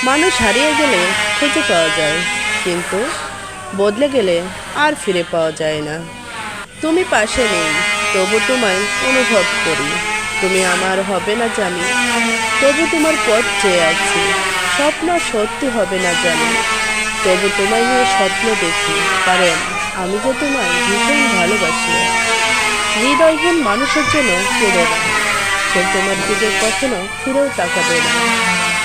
মানুষ হারিয়ে গেলে খুঁজে পাওয়া যায়, কিন্তু বদলে গেলে আর ফিরে পাওয়া যায় না। তুমি পাশে নেই, তবু তোমায় অনুভব করি। তুমি আমার হবে না জানি, তবু তোমার পথ চেয়ে আছি। স্বপ্ন সত্যি হবে না জানি, তবু তোমায় নিয়ে স্বপ্ন দেখি। কারণ আমি যে তোমায় ভীষণ ভালোবাসি। হৃদয়হীন মানুষের জন্য কেঁদো না, সে তোমার দিকে কখনো ফিরেও তাকাবে না।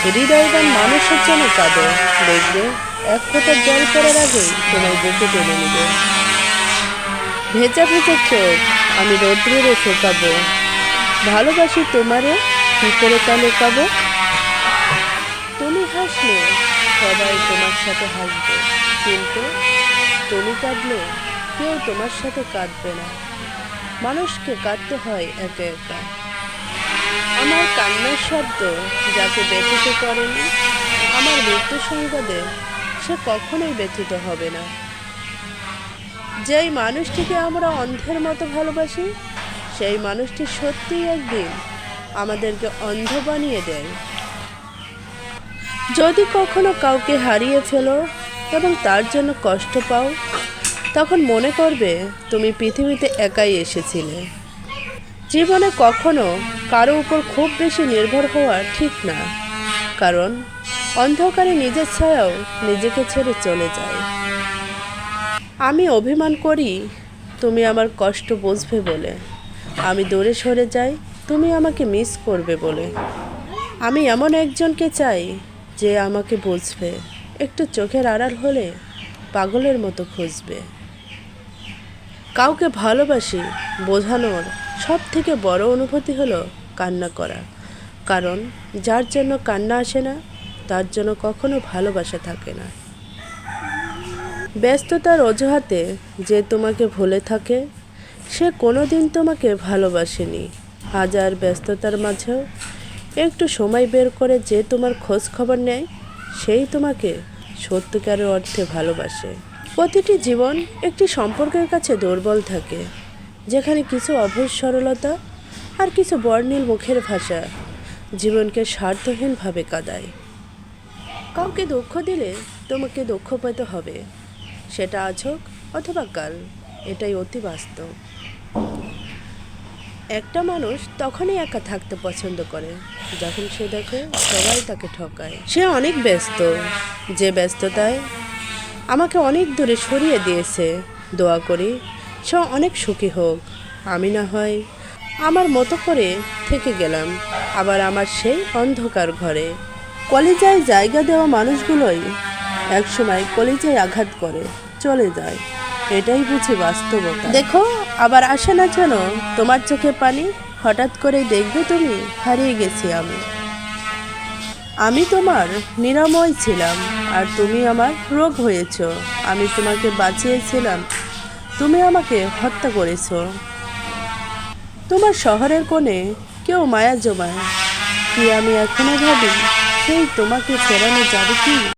হৃদয়বান মানুষের জন্য কাঁদো, দেখবে এক ফোঁটা জল পড়ার আগেই তোমার বুকে টেনে নিবে। ভেজা ভেজা চোখ আমি রৌদ্রে শুকাবো, ভালোবাসি তোমারে, কি করে তা লুকাবো। তুমি হাসলে সবাই তোমার সাথে হাসবে, কিন্তু তুমি কাঁদলে কেউ তোমার সাথে কাঁদবে না। মানুষকে কাঁদতে হয় একা একা। আমার কান্নার শব্দ যাকে ব্যথিত করেনি, আমার মৃত্যু সংবাদে সে কখনোই ব্যথিত হবে না। যেই মানুষটিকে আমরা অন্ধের মতো ভালোবাসি, সেই মানুষটি সত্যিই একদিন আমাদেরকে অন্ধ বানিয়ে দেয়। যদি কখনো কাউকে হারিয়ে ফেলো এবং তার জন্য কষ্ট পাও, তখন মনে করবে তুমি পৃথিবীতে একাই এসেছিলে। জীবনে কখনো কারো উপর খুব বেশি নির্ভর হওয়া ঠিক না, কারণ অন্ধকারে নিজের ছায়াও নিজেকে ছেড়ে চলে যায়। আমি অভিমান করি তুমি আমার কষ্ট বুঝবে বলে, আমি দূরে সরে যাই তুমি আমাকে মিস করবে বলে। আমি এমন একজনকে চাই যে আমাকে বুঝবে, একটু চোখের আড়াল হলে পাগলের মতো খুঁজবে। কাউকে ভালোবাসি বোঝানোর সব থেকে বড় অনুভূতি হলো কান্না করা। কারণ যার জন্য কান্না আসে না, তার জন্য কখনো ভালোবাসা থাকে না। ব্যস্ততার অজুহাতে যে তোমাকে ভুলে থাকে, সে কোনো দিন তোমাকে ভালোবাসেনি। হাজার ব্যস্ততার মাঝেও একটু সময় বের করে যে তোমার খোঁজ খবর নেয়, সেই তোমাকে সত্যিকারের অর্থে ভালোবাসে। প্রতিটি জীবন একটি সম্পর্কের কাছে দুর্বল থাকে, যেখানে কিছু অভুজ সরলতা আর কিছু বর্ণিল মুখের ভাষা জীবনকে স্বার্থহীনভাবে কাঁদায়। কাউকে দুঃখ দিলে তোমাকে দুঃখ পেতে হবে, সেটা আজ হোক অথবা কাল, এটাই অতি বাস্তব। একটা মানুষ তখনই একা থাকতে পছন্দ করে যখন সে দেখে সবাই তাকে ঠকায়। সে অনেক ব্যস্ত, যে ব্যস্ততায় আমাকে অনেক দূরে সরিয়ে দিয়েছে। দোয়া করি সে অনেক সুখী হোক। আমি না হয় আমার মতো করে থেকে গেলাম আবার আমার সেই অন্ধকার ঘরে। কলিজায় জায়গা দেওয়া মানুষগুলোই একসময় কলিজায় আঘাত করে চলে যায়, এটাই বুঝি বাস্তবতা। দেখো আবার আসে না যেন তোমার চোখে পানি, হঠাৎ করে দেখবে তুমি হারিয়ে গেছি আমি তোমার নিরাময় ছিলাম আর তুমি আমার রোগ হয়েছ। আমি তোমাকে বাঁচিয়েছিলাম, তুমি আমাকে হত্যা করেছ। তোমার শহরের কোণে কেউ মায়া জমায় কি আমি এখনো ভাবি সেই তোমাকে ফেরানো যাবে কি?